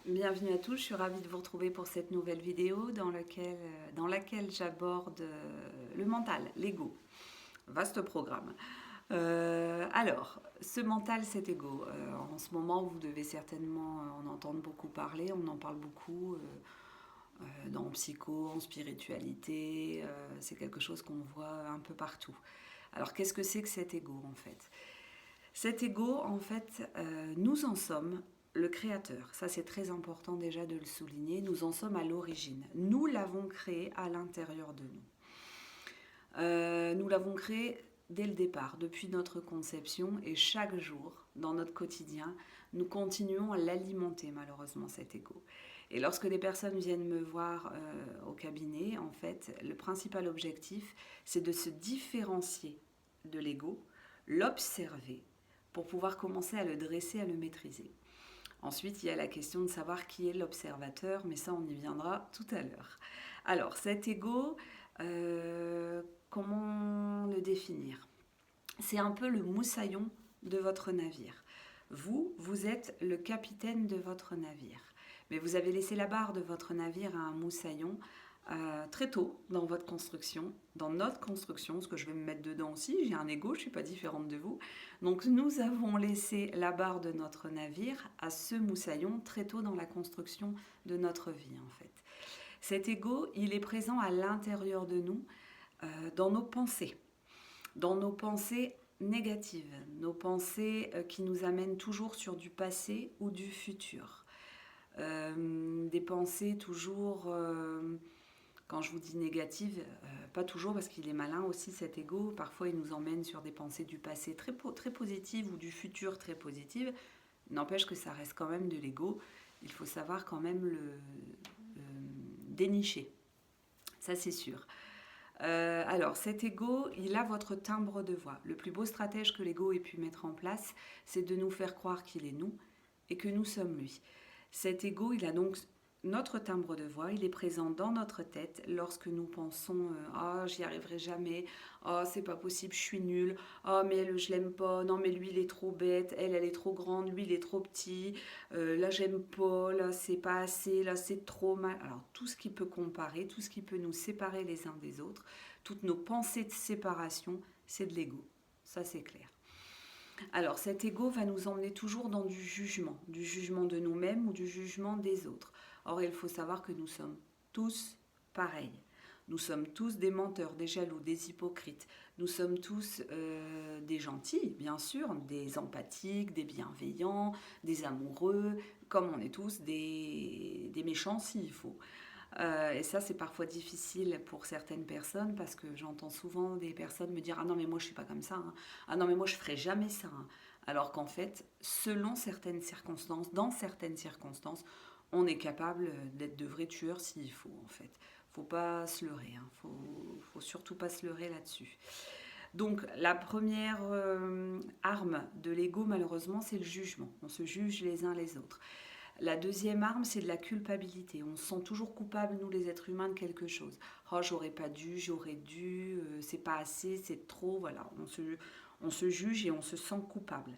Bienvenue à tous, je suis ravie de vous retrouver pour cette nouvelle vidéo dans laquelle j'aborde le mental, l'ego. Vaste programme. Alors, ce mental, cet ego, en ce moment, vous devez certainement en entendre beaucoup parler, on en parle beaucoup dans psycho, en spiritualité, c'est quelque chose qu'on voit un peu partout. Alors, qu'est-ce que c'est que cet ego en fait? Cet ego, en fait, nous en sommes le créateur. Ça, c'est très important déjà de le souligner. Nous en sommes à l'origine. Nous l'avons créé à l'intérieur de nous. Nous l'avons créé dès le départ, depuis notre conception, et chaque jour, dans notre quotidien, nous continuons à l'alimenter, malheureusement, cet ego. Et lorsque des personnes viennent me voir au cabinet, en fait, le principal objectif, c'est de se différencier de l'ego, l'observer, pour pouvoir commencer à le dresser, à le maîtriser. Ensuite, il y a la question de savoir qui est l'observateur, mais ça, on y viendra tout à l'heure. Alors, cet ego, comment le définir? C'est un peu le moussaillon de votre navire. Vous êtes le capitaine de votre navire. Mais vous avez laissé la barre de votre navire à un moussaillon très tôt dans votre construction, dans notre construction, parce que je vais me mettre dedans aussi, j'ai un ego, je ne suis pas différente de vous. Donc nous avons laissé la barre de notre navire à ce moussaillon très tôt dans la construction de notre vie en fait. Cet ego, il est présent à l'intérieur de nous, dans nos pensées négatives, nos pensées qui nous amènent toujours sur du passé ou du futur. Des pensées toujours, quand je vous dis négatives, pas toujours parce qu'il est malin aussi cet ego, parfois il nous emmène sur des pensées du passé très positives ou du futur très positives, n'empêche que ça reste quand même de l'ego, il faut savoir quand même le dénicher, ça c'est sûr. Alors, cet ego, il a votre timbre de voix. Le plus beau stratège que l'ego ait pu mettre en place, c'est de nous faire croire qu'il est nous et que nous sommes lui. Cet ego, il a donc notre timbre de voix, il est présent dans notre tête lorsque nous pensons ah, j'y arriverai jamais, ah, c'est pas possible, je suis nulle, ah, mais elle, je l'aime pas, non, mais lui, il est trop bête, elle est trop grande, lui, il est trop petit, là, j'aime pas, là, c'est pas assez, là, c'est trop mal. Alors, tout ce qui peut comparer, tout ce qui peut nous séparer les uns des autres, toutes nos pensées de séparation, c'est de l'ego. Ça, c'est clair. Alors cet ego va nous emmener toujours dans du jugement de nous-mêmes ou du jugement des autres. Or il faut savoir que nous sommes tous pareils. Nous sommes tous des menteurs, des jaloux, des hypocrites. Nous sommes tous des gentils, bien sûr, des empathiques, des bienveillants, des amoureux, comme on est tous des méchants s'il faut. Et ça, c'est parfois difficile pour certaines personnes parce que j'entends souvent des personnes me dire « Ah non, mais moi, je suis pas comme ça. Hein. Ah non, mais moi, je ferai jamais ça. Hein. » Alors qu'en fait, selon certaines circonstances, dans certaines circonstances, on est capable d'être de vrais tueurs s'il faut, en fait. Faut pas se leurrer. Hein. Faut surtout pas se leurrer là-dessus. Donc, la première arme de l'ego, malheureusement, c'est le jugement. On se juge les uns les autres. La deuxième arme, c'est de la culpabilité. On se sent toujours coupable, nous les êtres humains, de quelque chose. Oh, j'aurais pas dû, j'aurais dû, c'est pas assez, c'est trop, voilà. On se juge et on se sent coupable.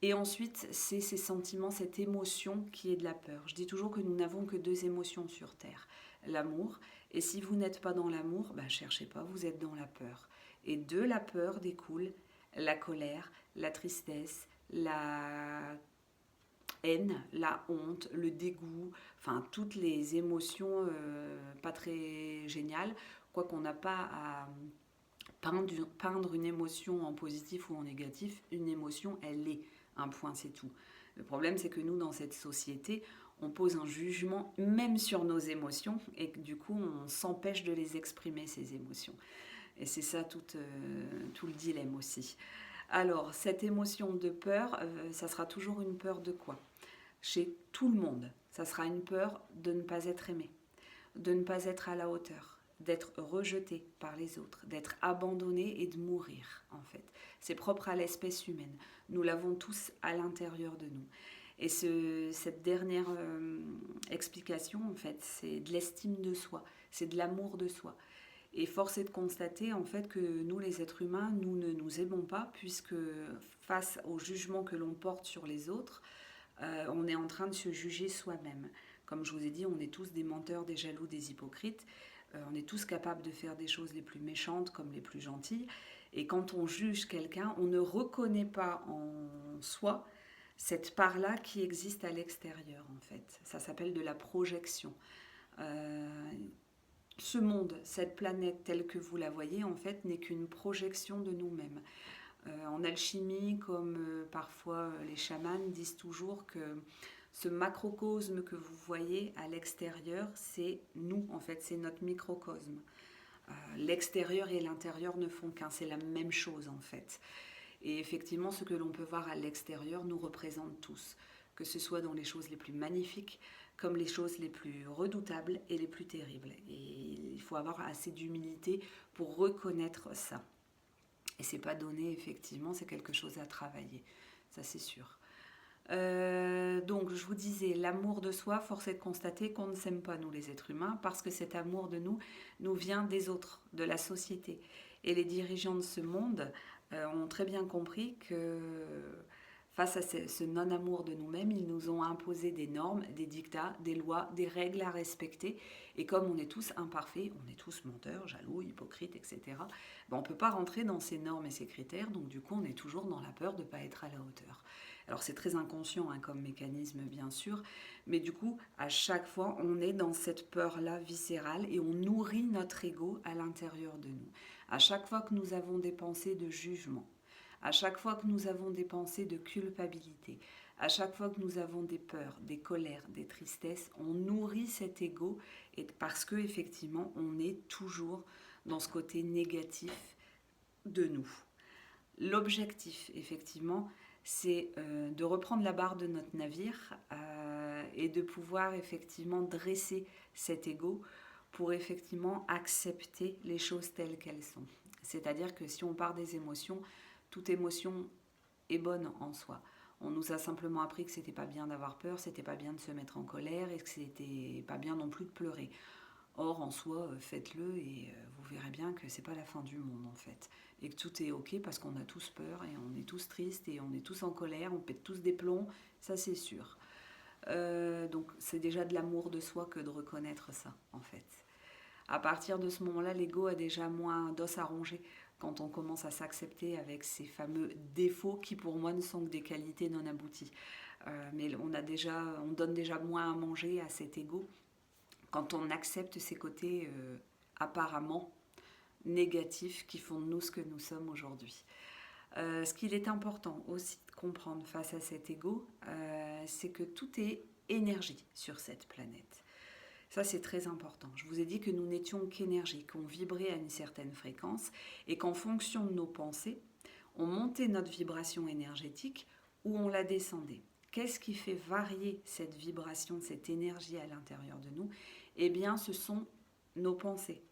Et ensuite, c'est ces sentiments, cette émotion qui est de la peur. Je dis toujours que nous n'avons que deux émotions sur Terre. L'amour, et si vous n'êtes pas dans l'amour, ben, cherchez pas, vous êtes dans la peur. Et de la peur découle la colère, la tristesse, la haine, la honte, le dégoût, enfin toutes les émotions pas très géniales, quoi qu'on n'a pas à peindre une émotion en positif ou en négatif, une émotion elle est, un point c'est tout. Le problème c'est que nous dans cette société, on pose un jugement même sur nos émotions et que du coup on s'empêche de les exprimer ces émotions. Et c'est ça tout le dilemme aussi. Alors, cette émotion de peur, ça sera toujours une peur de quoi? Chez tout le monde, ça sera une peur de ne pas être aimé, de ne pas être à la hauteur, d'être rejeté par les autres, d'être abandonné et de mourir, en fait. C'est propre à l'espèce humaine. Nous l'avons tous à l'intérieur de nous. Et cette dernière explication, en fait, c'est de l'estime de soi, c'est de l'amour de soi. Et force est de constater en fait que nous les êtres humains, nous ne nous aimons pas puisque face au jugement que l'on porte sur les autres, On est en train de se juger soi-même. Comme je vous ai dit, on est tous des menteurs, des jaloux, des hypocrites. On est tous capables de faire des choses les plus méchantes comme les plus gentilles. Et quand on juge quelqu'un, on ne reconnaît pas en soi cette part-là qui existe à l'extérieur, en fait. Ça s'appelle de la projection. Euh, Ce monde, cette planète telle que vous la voyez, en fait, n'est qu'une projection de nous-mêmes. En alchimie, comme parfois les chamans disent toujours que ce macrocosme que vous voyez à l'extérieur, c'est nous, en fait, c'est notre microcosme. L'extérieur et l'intérieur ne font qu'un, c'est la même chose, en fait. Et effectivement, ce que l'on peut voir à l'extérieur nous représente tous, que ce soit dans les choses les plus magnifiques, comme les choses les plus redoutables et les plus terribles. Et il faut avoir assez d'humilité pour reconnaître ça. Et c'est pas donné, effectivement, c'est quelque chose à travailler, ça c'est sûr. Donc je vous disais, l'amour de soi, force est de constater qu'on ne s'aime pas nous les êtres humains, parce que cet amour de nous vient des autres, de la société. Et les dirigeants de ce monde ont très bien compris que face à ce non-amour de nous-mêmes, ils nous ont imposé des normes, des dictats, des lois, des règles à respecter. Et comme on est tous imparfaits, on est tous menteurs, jaloux, hypocrites, etc., ben on ne peut pas rentrer dans ces normes et ces critères, donc du coup on est toujours dans la peur de ne pas être à la hauteur. Alors c'est très inconscient hein, comme mécanisme bien sûr, mais du coup à chaque fois on est dans cette peur-là viscérale et on nourrit notre ego à l'intérieur de nous. À chaque fois que nous avons des pensées de jugement, à chaque fois que nous avons des pensées de culpabilité, à chaque fois que nous avons des peurs, des colères, des tristesses, on nourrit cet ego et parce que effectivement on est toujours dans ce côté négatif de nous. L'objectif, effectivement, c'est de reprendre la barre de notre navire et de pouvoir effectivement dresser cet ego pour effectivement accepter les choses telles qu'elles sont. C'est-à-dire que si on part des émotions, toute émotion est bonne en soi. On nous a simplement appris que c'était pas bien d'avoir peur, c'était pas bien de se mettre en colère et que c'était pas bien non plus de pleurer. Or, en soi, faites-le et vous verrez bien que c'est pas la fin du monde en fait. Et que tout est ok parce qu'on a tous peur et on est tous tristes et on est tous en colère, on pète tous des plombs, ça c'est sûr. Donc c'est déjà de l'amour de soi que de reconnaître ça en fait. À partir de ce moment-là, l'ego a déjà moins d'os à ronger quand on commence à s'accepter avec ces fameux défauts qui pour moi ne sont que des qualités non abouties. Mais on donne déjà moins à manger à cet ego quand on accepte ces côtés apparemment négatifs qui font de nous ce que nous sommes aujourd'hui. Ce qu'il est important aussi de comprendre face à cet ego, c'est que tout est énergie sur cette planète. Ça, c'est très important. Je vous ai dit que nous n'étions qu'énergie, qu'on vibrait à une certaine fréquence et qu'en fonction de nos pensées, on montait notre vibration énergétique ou on la descendait. Qu'est-ce qui fait varier cette vibration, cette énergie à l'intérieur de nous? Eh bien, ce sont nos pensées.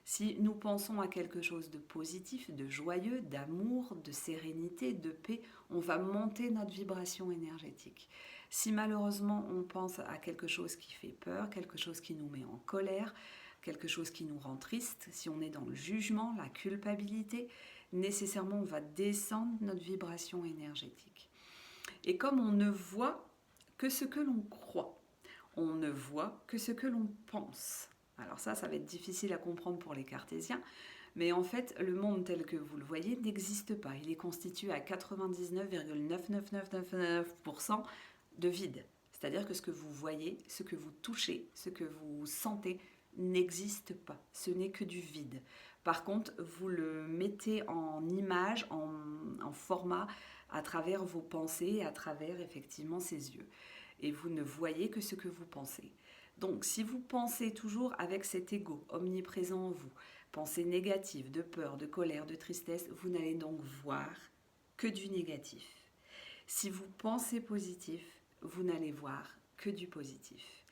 Si nous pensons à quelque chose de positif, de joyeux, d'amour, de sérénité, de paix, on va monter notre vibration énergétique. Si malheureusement on pense à quelque chose qui fait peur, quelque chose qui nous met en colère, quelque chose qui nous rend triste, si on est dans le jugement, la culpabilité, nécessairement on va descendre notre vibration énergétique. Et comme on ne voit que ce que l'on croit, on ne voit que ce que l'on pense. Alors ça va être difficile à comprendre pour les cartésiens, mais en fait, le monde tel que vous le voyez n'existe pas. Il est constitué à 99,99999% de vide. C'est-à-dire que ce que vous voyez, ce que vous touchez, ce que vous sentez n'existe pas. Ce n'est que du vide. Par contre, vous le mettez en image, en format, à travers vos pensées, à travers effectivement ses yeux. Et vous ne voyez que ce que vous pensez. Donc, si vous pensez toujours avec cet ego omniprésent en vous, pensées négatives, de peur, de colère, de tristesse, vous n'allez donc voir que du négatif. Si vous pensez positif, vous n'allez voir que du positif.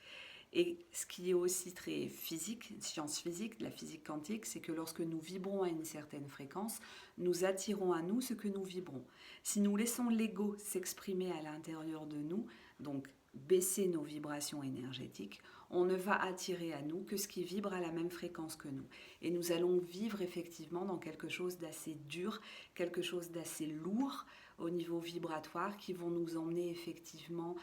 Et ce qui est aussi très physique, science physique, de la physique quantique, c'est que lorsque nous vibrons à une certaine fréquence, nous attirons à nous ce que nous vibrons. Si nous laissons l'ego s'exprimer à l'intérieur de nous, donc baisser nos vibrations énergétiques, on ne va attirer à nous que ce qui vibre à la même fréquence que nous. Et nous allons vivre effectivement dans quelque chose d'assez dur, quelque chose d'assez lourd au niveau vibratoire qui vont nous emmener effectivement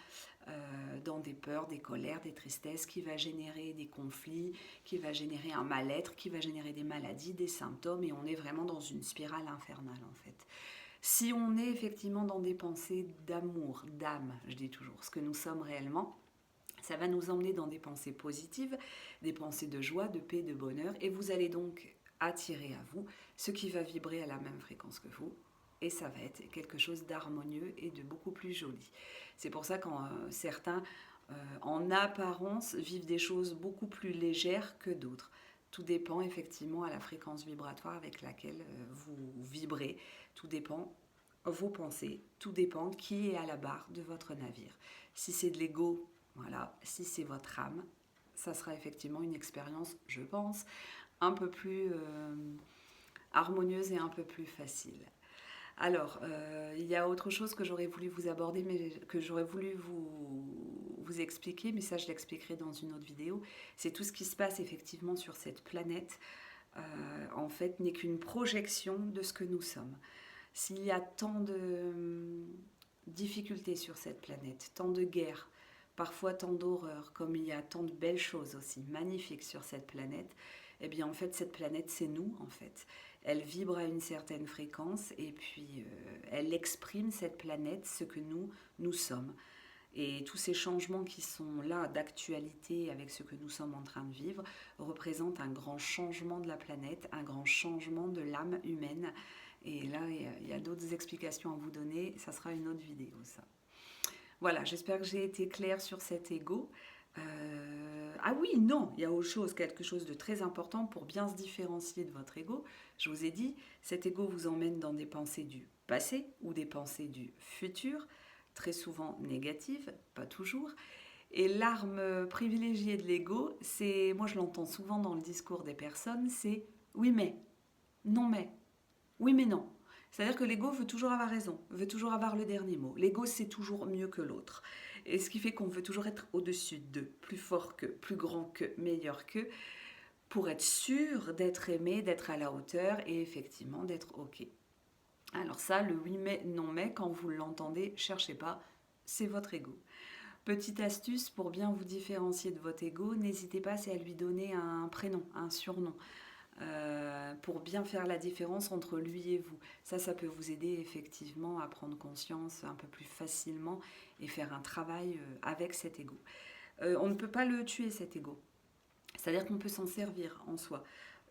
dans des peurs, des colères, des tristesses, qui va générer des conflits, qui va générer un mal-être, qui va générer des maladies, des symptômes, et on est vraiment dans une spirale infernale en fait. Si on est effectivement dans des pensées d'amour, d'âme, je dis toujours, ce que nous sommes réellement, ça va nous emmener dans des pensées positives, des pensées de joie, de paix, de bonheur, et vous allez donc attirer à vous ce qui va vibrer à la même fréquence que vous, et ça va être quelque chose d'harmonieux et de beaucoup plus joli. C'est pour ça que certains, en apparence, vivent des choses beaucoup plus légères que d'autres. Tout dépend effectivement à la fréquence vibratoire avec laquelle vous vibrez, tout dépend vos pensées, tout dépend qui est à la barre de votre navire. Si c'est de l'ego, voilà, si c'est votre âme, ça sera effectivement une expérience, je pense, un peu plus harmonieuse et un peu plus facile. Alors, il y a autre chose que j'aurais voulu vous aborder, mais que j'aurais voulu vous expliquer, mais ça je l'expliquerai dans une autre vidéo. C'est tout ce qui se passe effectivement sur cette planète, en fait, n'est qu'une projection de ce que nous sommes. S'il y a tant de difficultés sur cette planète, tant de guerres, parfois tant d'horreurs, comme il y a tant de belles choses aussi magnifiques sur cette planète, eh bien en fait cette planète c'est nous en fait. Elle vibre à une certaine fréquence et puis elle exprime cette planète, ce que nous sommes. Et tous ces changements qui sont là d'actualité avec ce que nous sommes en train de vivre représentent un grand changement de la planète, un grand changement de l'âme humaine. Et là, il y a d'autres explications à vous donner, ça sera une autre vidéo ça. Voilà, j'espère que j'ai été claire sur cet ego. Ah oui, non, il y a autre chose, quelque chose de très important pour bien se différencier de votre ego. Je vous ai dit, cet ego vous emmène dans des pensées du passé ou des pensées du futur, très souvent négatives, pas toujours. Et l'arme privilégiée de l'ego, c'est, moi je l'entends souvent dans le discours des personnes, c'est oui mais, non mais, oui mais non. C'est-à-dire que l'ego veut toujours avoir raison, veut toujours avoir le dernier mot. L'ego c'est toujours mieux que l'autre. Et ce qui fait qu'on veut toujours être au-dessus d'eux, plus fort que, plus grand que, meilleur que, pour être sûr d'être aimé, d'être à la hauteur et effectivement d'être OK. Alors ça, le oui mais, non mais, quand vous l'entendez, cherchez pas, c'est votre ego. Petite astuce pour bien vous différencier de votre ego, n'hésitez pas à lui donner un prénom, un surnom. Pour bien faire la différence entre lui et vous. Ça peut vous aider effectivement à prendre conscience un peu plus facilement et faire un travail avec cet ego. On ne peut pas le tuer cet ego. C'est-à-dire qu'on peut s'en servir en soi.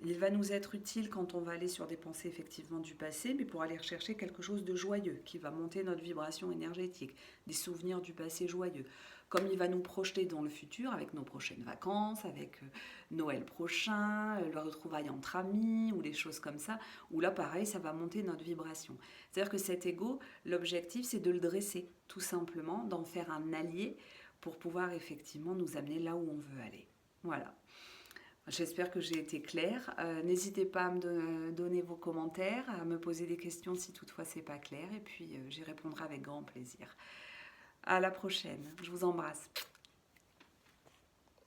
Il va nous être utile quand on va aller sur des pensées effectivement du passé, mais pour aller rechercher quelque chose de joyeux, qui va monter notre vibration énergétique, des souvenirs du passé joyeux. Comme il va nous projeter dans le futur avec nos prochaines vacances, avec Noël prochain, le retrouvaille entre amis, ou des choses comme ça, où là pareil, ça va monter notre vibration. C'est-à-dire que cet ego, l'objectif c'est de le dresser, tout simplement, d'en faire un allié pour pouvoir effectivement nous amener là où on veut aller. Voilà. J'espère que j'ai été claire. N'hésitez pas à me donner vos commentaires, à me poser des questions si toutefois c'est pas clair, et puis j'y répondrai avec grand plaisir. À la prochaine. Je vous embrasse.